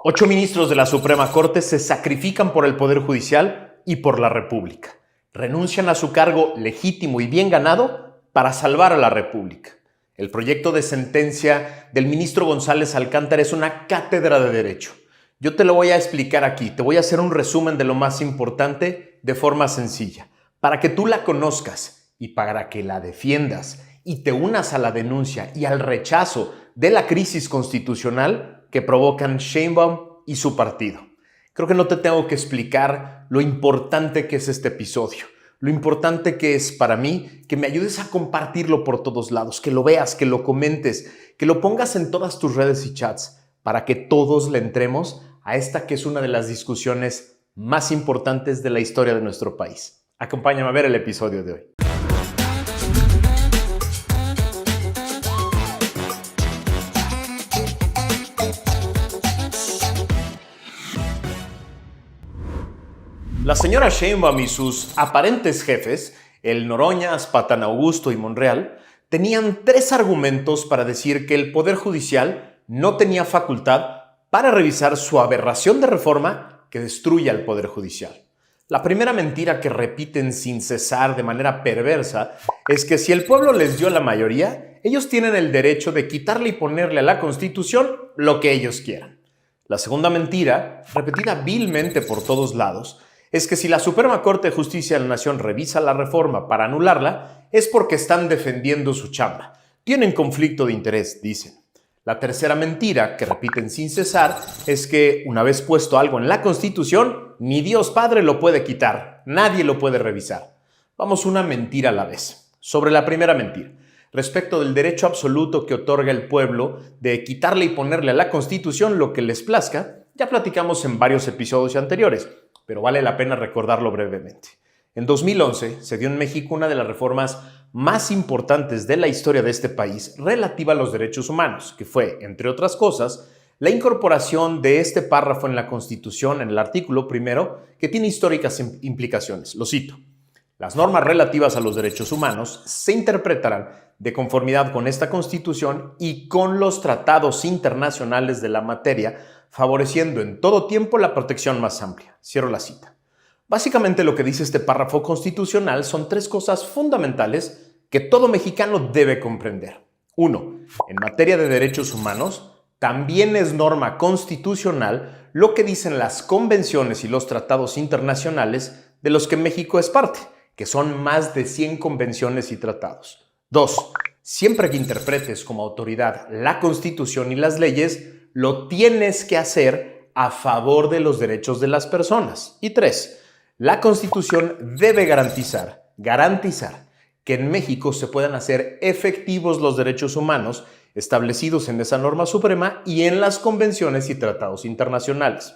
8 ministros de la Suprema Corte se sacrifican por el Poder Judicial y por la República. Renuncian a su cargo legítimo y bien ganado para salvar a la República. El proyecto de sentencia del ministro González Alcántara es una cátedra de derecho. Yo te lo voy a explicar aquí, te voy a hacer un resumen de lo más importante de forma sencilla, para que tú la conozcas y para que la defiendas y te unas a la denuncia y al rechazo de la crisis constitucional que provocan Sheinbaum y su partido. Creo que no te tengo que explicar lo importante que es este episodio, lo importante que es para mí que me ayudes a compartirlo por todos lados, que lo veas, que lo comentes, que lo pongas en todas tus redes y chats, para que todos le entremos a esta que es una de las discusiones más importantes de la historia de nuestro país. Acompáñame a ver el episodio de hoy. La señora Sheinbaum y sus aparentes jefes, el Noroñas, Patán Augusto y Monreal, tenían 3 argumentos para decir que el Poder Judicial no tenía facultad para revisar su aberración de reforma que destruye al Poder Judicial. La primera mentira que repiten sin cesar de manera perversa es que si el pueblo les dio la mayoría, ellos tienen el derecho de quitarle y ponerle a la Constitución lo que ellos quieran. La segunda mentira, repetida vilmente por todos lados, es que si la Suprema Corte de Justicia de la Nación revisa la reforma para anularla, es porque están defendiendo su chamba. Tienen conflicto de interés, dicen. La tercera mentira, que repiten sin cesar, es que una vez puesto algo en la Constitución, ni Dios Padre lo puede quitar, nadie lo puede revisar. Vamos una mentira a la vez. Sobre la primera mentira, respecto del derecho absoluto que otorga el pueblo de quitarle y ponerle a la Constitución lo que les plazca, ya platicamos en varios episodios anteriores, pero vale la pena recordarlo brevemente. En 2011 se dio en México una de las reformas más importantes de la historia de este país relativa a los derechos humanos, que fue, entre otras cosas, la incorporación de este párrafo en la Constitución, en el artículo primero, que tiene históricas implicaciones. Lo cito. Las normas relativas a los derechos humanos se interpretarán de conformidad con esta Constitución y con los tratados internacionales de la materia, favoreciendo en todo tiempo la protección más amplia. Cierro la cita. Básicamente lo que dice este párrafo constitucional son 3 cosas fundamentales que todo mexicano debe comprender. 1. En materia de derechos humanos, también es norma constitucional lo que dicen las convenciones y los tratados internacionales de los que México es parte, que son más de 100 convenciones y tratados. 2. Siempre que interpretes como autoridad la Constitución y las leyes, lo tienes que hacer a favor de los derechos de las personas. Y 3. La Constitución debe garantizar que en México se puedan hacer efectivos los derechos humanos establecidos en esa norma suprema y en las convenciones y tratados internacionales.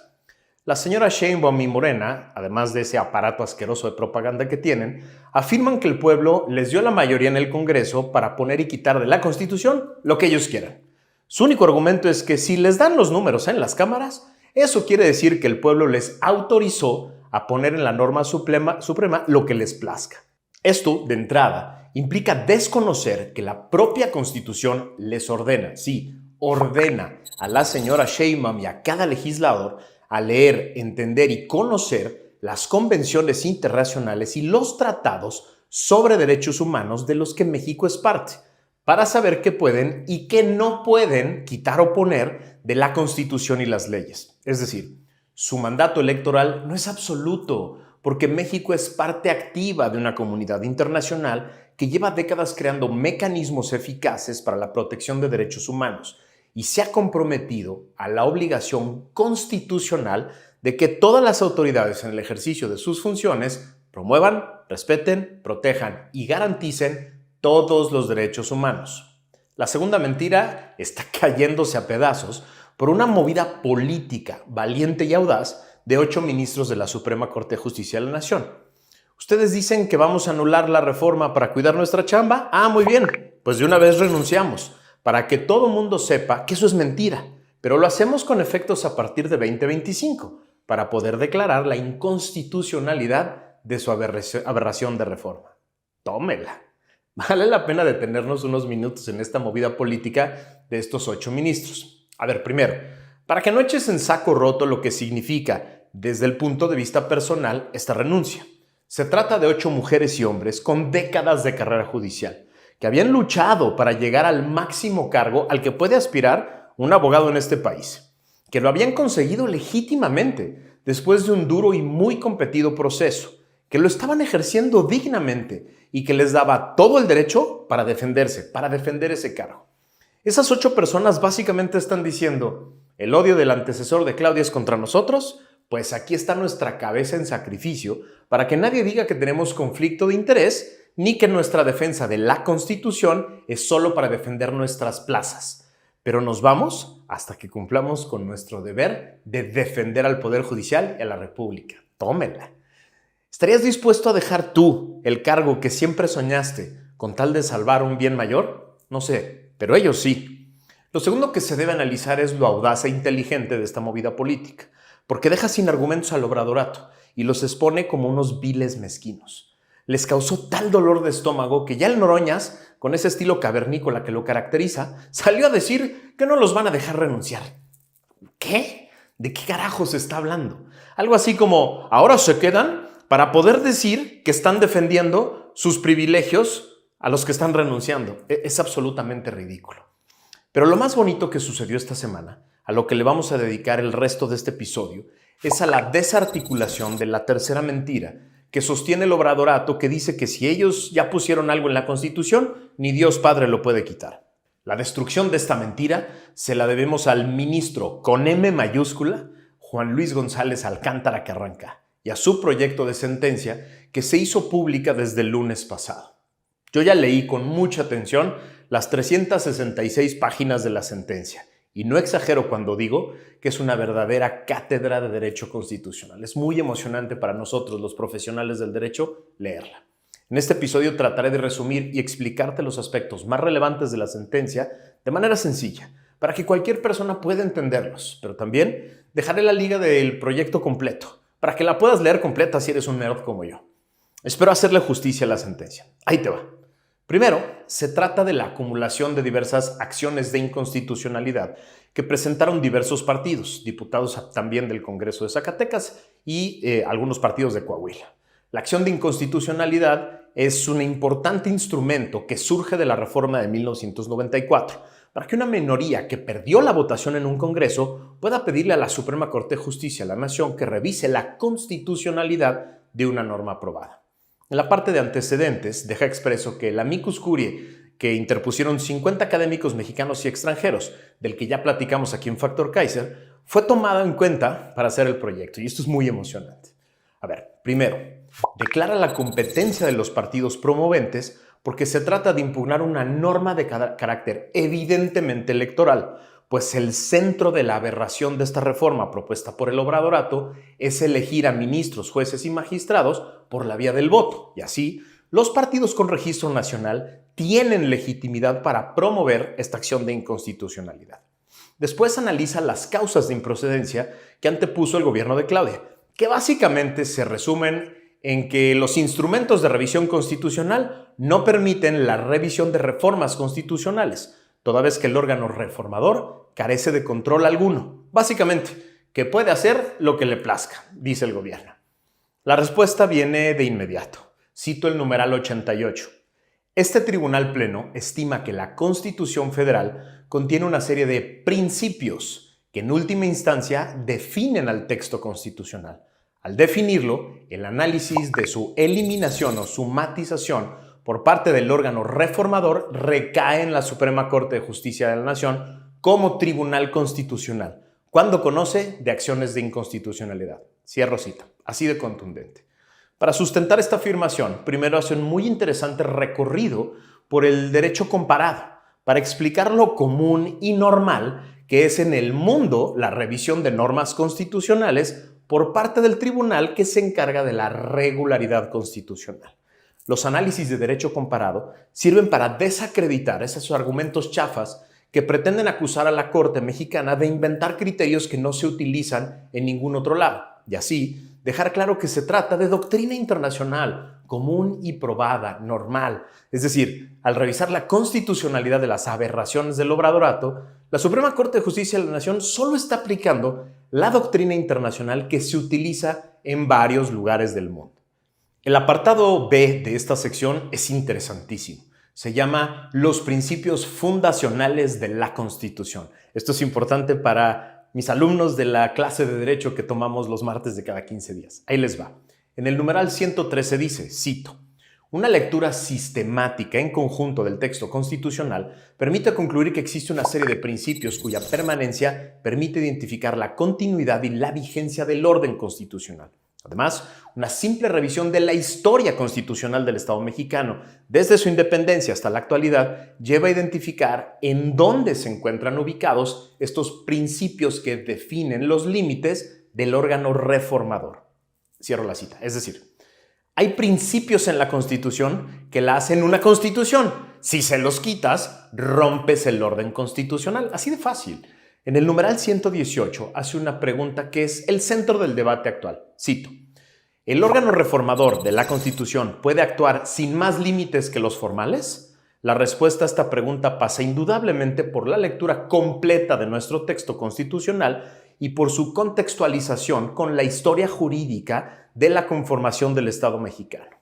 La señora Sheinbaum y Morena, además de ese aparato asqueroso de propaganda que tienen, afirman que el pueblo les dio la mayoría en el Congreso para poner y quitar de la Constitución lo que ellos quieran. Su único argumento es que si les dan los números en las cámaras, eso quiere decir que el pueblo les autorizó a poner en la norma suprema lo que les plazca. Esto, de entrada, implica desconocer que la propia Constitución les ordena, sí, ordena a la señora Sheinbaum y a cada legislador a leer, entender y conocer las convenciones internacionales y los tratados sobre derechos humanos de los que México es parte, para saber qué pueden y qué no pueden quitar o poner de la Constitución y las leyes. Es decir, su mandato electoral no es absoluto, porque México es parte activa de una comunidad internacional que lleva décadas creando mecanismos eficaces para la protección de derechos humanos y se ha comprometido a la obligación constitucional de que todas las autoridades en el ejercicio de sus funciones promuevan, respeten, protejan y garanticen todos los derechos humanos. La segunda mentira está cayéndose a pedazos por una movida política valiente y audaz de 8 ministros de la Suprema Corte de Justicia de la Nación. ¿Ustedes dicen que vamos a anular la reforma para cuidar nuestra chamba? Ah, muy bien, pues de una vez renunciamos, para que todo mundo sepa que eso es mentira, pero lo hacemos con efectos a partir de 2025, para poder declarar la inconstitucionalidad de su aberración de reforma. Tómela. Vale la pena detenernos unos minutos en esta movida política de estos 8 ministros. A ver, primero, para que no eches en saco roto lo que significa, desde el punto de vista personal, esta renuncia. Se trata de 8 mujeres y hombres con décadas de carrera judicial, que habían luchado para llegar al máximo cargo al que puede aspirar un abogado en este país, que lo habían conseguido legítimamente después de un duro y muy competido proceso, que lo estaban ejerciendo dignamente y que les daba todo el derecho para defenderse, para defender ese cargo. Esas 8 personas básicamente están diciendo: el odio del antecesor de Claudia es contra nosotros, pues aquí está nuestra cabeza en sacrificio para que nadie diga que tenemos conflicto de interés ni que nuestra defensa de la Constitución es solo para defender nuestras plazas. Pero nos vamos hasta que cumplamos con nuestro deber de defender al Poder Judicial y a la República. Tómela. ¿Estarías dispuesto a dejar tú el cargo que siempre soñaste con tal de salvar un bien mayor? No sé, pero ellos sí. Lo segundo que se debe analizar es lo audaz e inteligente de esta movida política, porque deja sin argumentos al obradorato y los expone como unos viles mezquinos. Les causó tal dolor de estómago que ya el Noroñas, con ese estilo cavernícola que lo caracteriza, salió a decir que no los van a dejar renunciar. ¿Qué? ¿De qué carajos está hablando? Algo así como: ahora se quedan para poder decir que están defendiendo sus privilegios a los que están renunciando. Es absolutamente ridículo. Pero lo más bonito que sucedió esta semana, a lo que le vamos a dedicar el resto de este episodio, es a la desarticulación de la tercera mentira que sostiene el obradorato, que dice que si ellos ya pusieron algo en la Constitución, ni Dios Padre lo puede quitar. La destrucción de esta mentira se la debemos al ministro con M mayúscula, Juan Luis González Alcántara Carranca, y a su proyecto de sentencia que se hizo pública desde el lunes pasado. Yo ya leí con mucha atención las 366 páginas de la sentencia, y no exagero cuando digo que es una verdadera cátedra de derecho constitucional. Es muy emocionante para nosotros, los profesionales del derecho, leerla. En este episodio trataré de resumir y explicarte los aspectos más relevantes de la sentencia de manera sencilla, para que cualquier persona pueda entenderlos, pero también dejaré la liga del proyecto completo, para que la puedas leer completa si eres un nerd como yo. Espero hacerle justicia a la sentencia. Ahí te va. Primero, se trata de la acumulación de diversas acciones de inconstitucionalidad que presentaron diversos partidos, diputados también del Congreso de Zacatecas y algunos partidos de Coahuila. La acción de inconstitucionalidad es un importante instrumento que surge de la reforma de 1994 para que una minoría que perdió la votación en un Congreso pueda pedirle a la Suprema Corte de Justicia de la Nación que revise la constitucionalidad de una norma aprobada. En la parte de antecedentes deja expreso que el amicus curiae que interpusieron 50 académicos mexicanos y extranjeros, del que ya platicamos aquí en Factor Kaiser, fue tomada en cuenta para hacer el proyecto, y esto es muy emocionante. A ver, primero, declara la competencia de los partidos promoventes porque se trata de impugnar una norma de carácter evidentemente electoral, pues el centro de la aberración de esta reforma propuesta por el obradorato es elegir a ministros, jueces y magistrados por la vía del voto, y así los partidos con registro nacional tienen legitimidad para promover esta acción de inconstitucionalidad. Después analiza las causas de improcedencia que antepuso el gobierno de Claudia, que básicamente se resumen en que los instrumentos de revisión constitucional no permiten la revisión de reformas constitucionales, toda vez que el órgano reformador carece de control alguno. Básicamente, que puede hacer lo que le plazca, dice el gobierno. La respuesta viene de inmediato. Cito el numeral 88. Este tribunal pleno estima que la Constitución Federal contiene una serie de principios que en última instancia definen al texto constitucional. Al definirlo, el análisis de su eliminación o su matización por parte del órgano reformador recae en la Suprema Corte de Justicia de la Nación como Tribunal Constitucional, cuando conoce de acciones de inconstitucionalidad. Cierro cita. Así de contundente. Para sustentar esta afirmación, primero hace un muy interesante recorrido por el derecho comparado, para explicar lo común y normal que es en el mundo la revisión de normas constitucionales por parte del tribunal que se encarga de la regularidad constitucional. Los análisis de derecho comparado sirven para desacreditar esos argumentos chafas que pretenden acusar a la Corte mexicana de inventar criterios que no se utilizan en ningún otro lado, y así dejar claro que se trata de doctrina internacional, común y probada, normal. Es decir, al revisar la constitucionalidad de las aberraciones del obradorato, la Suprema Corte de Justicia de la Nación solo está aplicando la doctrina internacional que se utiliza en varios lugares del mundo. El apartado B de esta sección es interesantísimo. Se llama Los principios fundacionales de la Constitución. Esto es importante para mis alumnos de la clase de Derecho que tomamos los martes de cada 15 días. Ahí les va. En el numeral 113 dice, cito, una lectura sistemática en conjunto del texto constitucional permite concluir que existe una serie de principios cuya permanencia permite identificar la continuidad y la vigencia del orden constitucional. Además, una simple revisión de la historia constitucional del Estado mexicano, desde su independencia hasta la actualidad, lleva a identificar en dónde se encuentran ubicados estos principios que definen los límites del órgano reformador. Cierro la cita. Es decir, hay principios en la Constitución que la hacen una Constitución. Si se los quitas, rompes el orden constitucional. Así de fácil. En el numeral 118 hace una pregunta que es el centro del debate actual. Cito, ¿el órgano reformador de la Constitución puede actuar sin más límites que los formales? La respuesta a esta pregunta pasa indudablemente por la lectura completa de nuestro texto constitucional y por su contextualización con la historia jurídica de la conformación del Estado mexicano.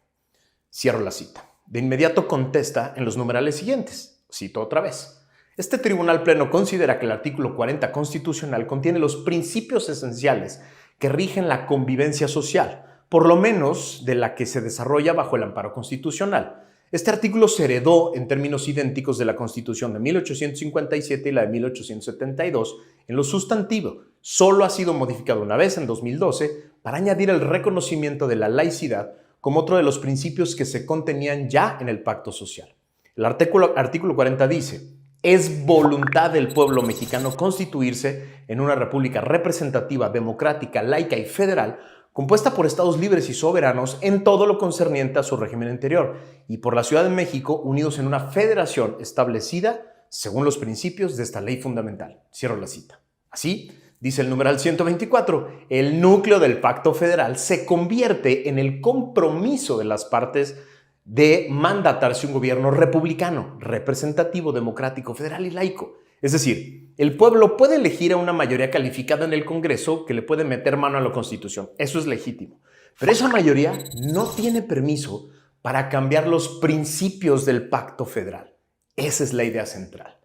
Cierro la cita. De inmediato contesta en los numerales siguientes. Cito otra vez. Este Tribunal Pleno considera que el artículo 40 constitucional contiene los principios esenciales que rigen la convivencia social, por lo menos de la que se desarrolla bajo el amparo constitucional. Este artículo se heredó en términos idénticos de la Constitución de 1857 y la de 1872 en lo sustantivo. Solo ha sido modificado una vez en 2012 para añadir el reconocimiento de la laicidad como otro de los principios que se contenían ya en el Pacto Social. El artículo 40 dice: es voluntad del pueblo mexicano constituirse en una república representativa, democrática, laica y federal, compuesta por estados libres y soberanos en todo lo concerniente a su régimen interior, y por la Ciudad de México unidos en una federación establecida según los principios de esta ley fundamental. Cierro la cita. Así, dice el numeral 124, el núcleo del pacto federal se convierte en el compromiso de las partes de mandatarse un gobierno republicano, representativo, democrático, federal y laico. Es decir, el pueblo puede elegir a una mayoría calificada en el Congreso que le puede meter mano a la Constitución. Eso es legítimo. Pero esa mayoría no tiene permiso para cambiar los principios del pacto federal. Esa es la idea central.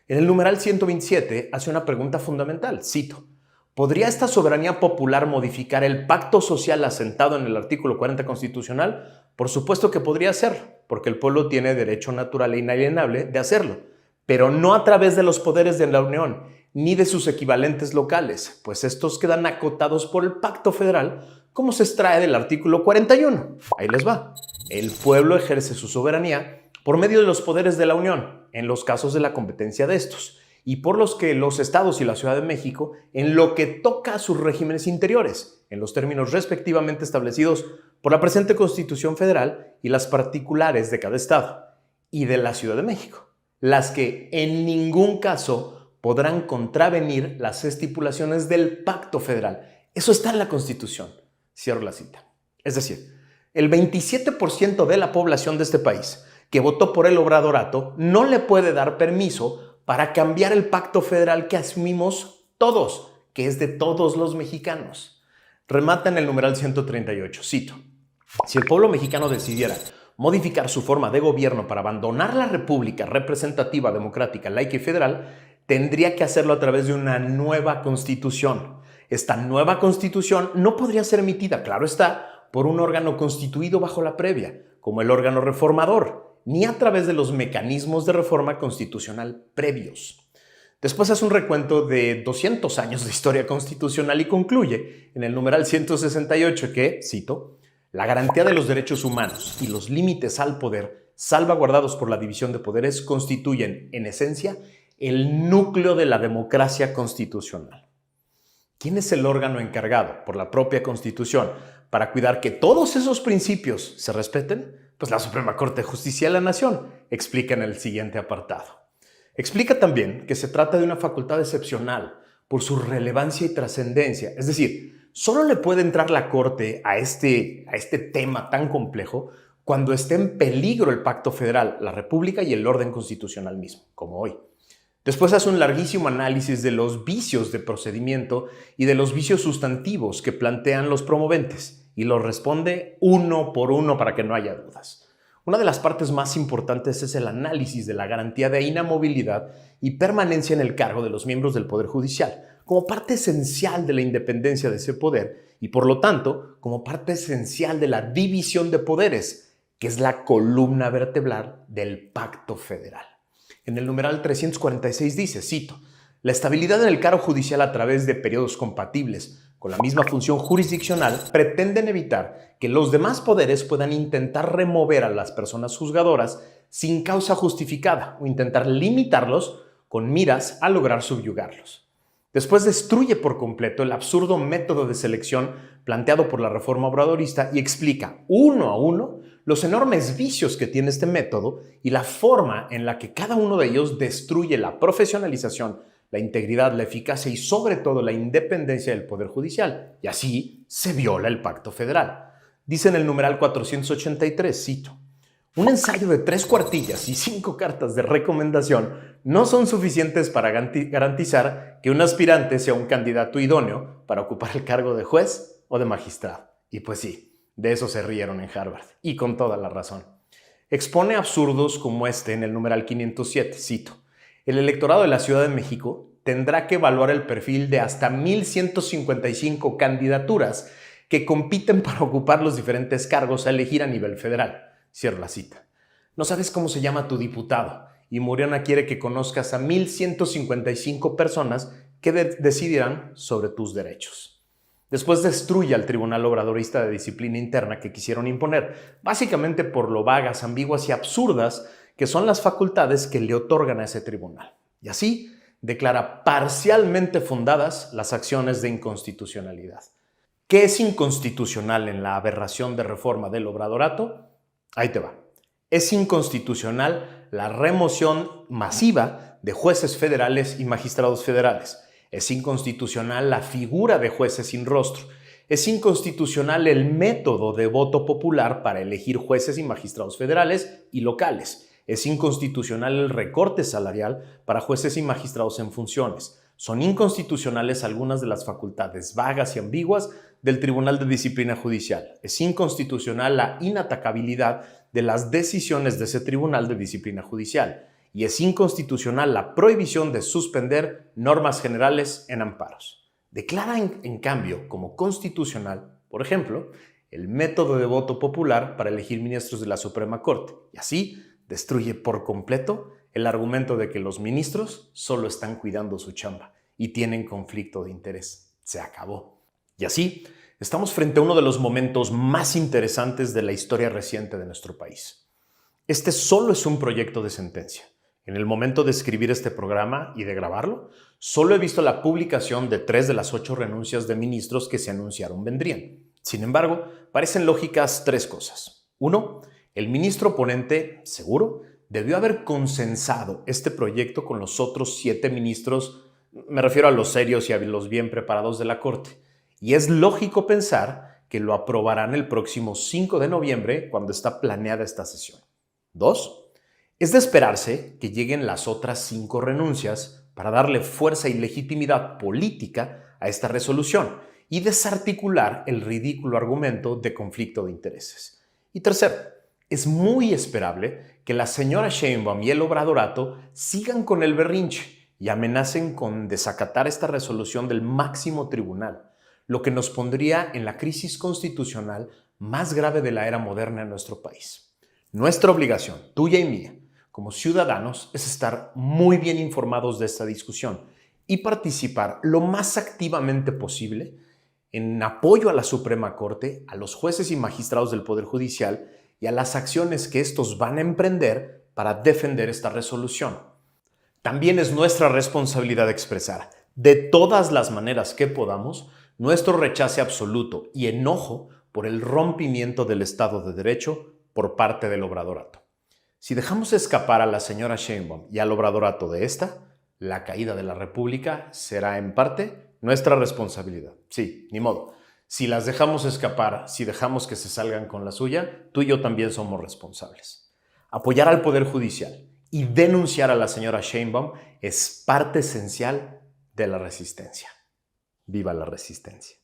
En el numeral 127 hace una pregunta fundamental. Cito, ¿podría esta soberanía popular modificar el pacto social asentado en el artículo 40 constitucional? Por supuesto que podría hacerlo, porque el pueblo tiene derecho natural e inalienable de hacerlo, pero no a través de los poderes de la Unión, ni de sus equivalentes locales, pues estos quedan acotados por el Pacto Federal, como se extrae del artículo 41. Ahí les va. El pueblo ejerce su soberanía por medio de los poderes de la Unión, en los casos de la competencia de estos, y por los que los estados y la Ciudad de México, en lo que toca a sus regímenes interiores, en los términos respectivamente establecidos por la presente Constitución Federal y las particulares de cada estado, y de la Ciudad de México, las que en ningún caso podrán contravenir las estipulaciones del Pacto Federal. Eso está en la Constitución. Cierro la cita. Es decir, el 27% de la población de este país que votó por el obradorato no le puede dar permiso para cambiar el Pacto Federal que asumimos todos, que es de todos los mexicanos. Remata en el numeral 138, cito, si el pueblo mexicano decidiera modificar su forma de gobierno para abandonar la república representativa, democrática, laica y federal, tendría que hacerlo a través de una nueva constitución. Esta nueva constitución no podría ser emitida, claro está, por un órgano constituido bajo la previa, como el órgano reformador, ni a través de los mecanismos de reforma constitucional previos. Después hace un recuento de 200 años de historia constitucional y concluye en el numeral 168 que, cito, la garantía de los derechos humanos y los límites al poder, salvaguardados por la división de poderes, constituyen, en esencia, el núcleo de la democracia constitucional. ¿Quién es el órgano encargado, por la propia Constitución, para cuidar que todos esos principios se respeten? Pues la Suprema Corte de Justicia de la Nación, explica en el siguiente apartado. Explica también que se trata de una facultad excepcional por su relevancia y trascendencia, es decir, solo le puede entrar la Corte a este tema tan complejo cuando esté en peligro el pacto federal, la república y el orden constitucional mismo, como hoy. Después hace un larguísimo análisis de los vicios de procedimiento y de los vicios sustantivos que plantean los promoventes y los responde uno por uno para que no haya dudas. Una de las partes más importantes es el análisis de la garantía de inamovilidad y permanencia en el cargo de los miembros del Poder Judicial, como parte esencial de la independencia de ese poder y, por lo tanto, como parte esencial de la división de poderes, que es la columna vertebral del Pacto Federal. En el numeral 346 dice, cito, la estabilidad en el cargo judicial a través de periodos compatibles con la misma función jurisdiccional pretenden evitar que los demás poderes puedan intentar remover a las personas juzgadoras sin causa justificada o intentar limitarlos con miras a lograr subyugarlos. Después destruye por completo el absurdo método de selección planteado por la reforma obradorista y explica uno a uno los enormes vicios que tiene este método y la forma en la que cada uno de ellos destruye la profesionalización, la integridad, la eficacia y sobre todo la independencia del Poder Judicial. Y así se viola el Pacto Federal. Dice en el numeral 483, cito, un ensayo de 3 cuartillas y 5 cartas de recomendación no son suficientes para garantizar que un aspirante sea un candidato idóneo para ocupar el cargo de juez o de magistrado. Y pues sí, de eso se rieron en Harvard, y con toda la razón. Expone absurdos como este en el numeral 507, cito, el electorado de la Ciudad de México tendrá que evaluar el perfil de hasta 1,155 candidaturas que compiten para ocupar los diferentes cargos a elegir a nivel federal. Cierro la cita. No sabes cómo se llama tu diputado y Morena quiere que conozcas a 1,155 personas que decidirán sobre tus derechos. Después destruye al Tribunal Obradorista de Disciplina Interna que quisieron imponer, básicamente por lo vagas, ambiguas y absurdas que son las facultades que le otorgan a ese tribunal. Y así declara parcialmente fundadas las acciones de inconstitucionalidad. ¿Qué es inconstitucional en la aberración de reforma del obradorato? Ahí te va. Es inconstitucional la remoción masiva de jueces federales y magistrados federales. Es inconstitucional la figura de jueces sin rostro. Es inconstitucional el método de voto popular para elegir jueces y magistrados federales y locales. Es inconstitucional el recorte salarial para jueces y magistrados en funciones. Son inconstitucionales algunas de las facultades vagas y ambiguas del Tribunal de Disciplina Judicial. Es inconstitucional la inatacabilidad de las decisiones de ese Tribunal de Disciplina Judicial. Y es inconstitucional la prohibición de suspender normas generales en amparos. Declara en cambio como constitucional, por ejemplo, el método de voto popular para elegir ministros de la Suprema Corte. Y así destruye por completo el argumento de que los ministros solo están cuidando su chamba y tienen conflicto de interés. Se acabó. Y así, estamos frente a uno de los momentos más interesantes de la historia reciente de nuestro país. Este solo es un proyecto de sentencia. En el momento de escribir este programa y de grabarlo, solo he visto la publicación de 3 de las 8 renuncias de ministros que se anunciaron vendrían. Sin embargo, parecen lógicas 3 cosas. 1, el ministro ponente, seguro, debió haber consensado este proyecto con los otros 7 ministros, me refiero a los serios y a los bien preparados de la Corte. Y es lógico pensar que lo aprobarán el próximo 5 de noviembre cuando está planeada esta sesión. 2, es de esperarse que lleguen las otras 5 renuncias para darle fuerza y legitimidad política a esta resolución y desarticular el ridículo argumento de conflicto de intereses. Y tercero, es muy esperable que la señora Sheinbaum y el obradorato sigan con el berrinche y amenacen con desacatar esta resolución del máximo tribunal, lo que nos pondría en la crisis constitucional más grave de la era moderna en nuestro país. Nuestra obligación, tuya y mía, como ciudadanos, es estar muy bien informados de esta discusión y participar lo más activamente posible en apoyo a la Suprema Corte, a los jueces y magistrados del Poder Judicial y a las acciones que estos van a emprender para defender esta resolución. También es nuestra responsabilidad expresar, de todas las maneras que podamos, nuestro rechazo absoluto y enojo por el rompimiento del Estado de Derecho por parte del obradorato. Si dejamos escapar a la señora Sheinbaum y al obradorato de esta, la caída de la República será en parte nuestra responsabilidad. Sí, ni modo. Si las dejamos escapar, si dejamos que se salgan con la suya, tú y yo también somos responsables. Apoyar al Poder Judicial y denunciar a la señora Sheinbaum es parte esencial de la resistencia. ¡Viva la resistencia!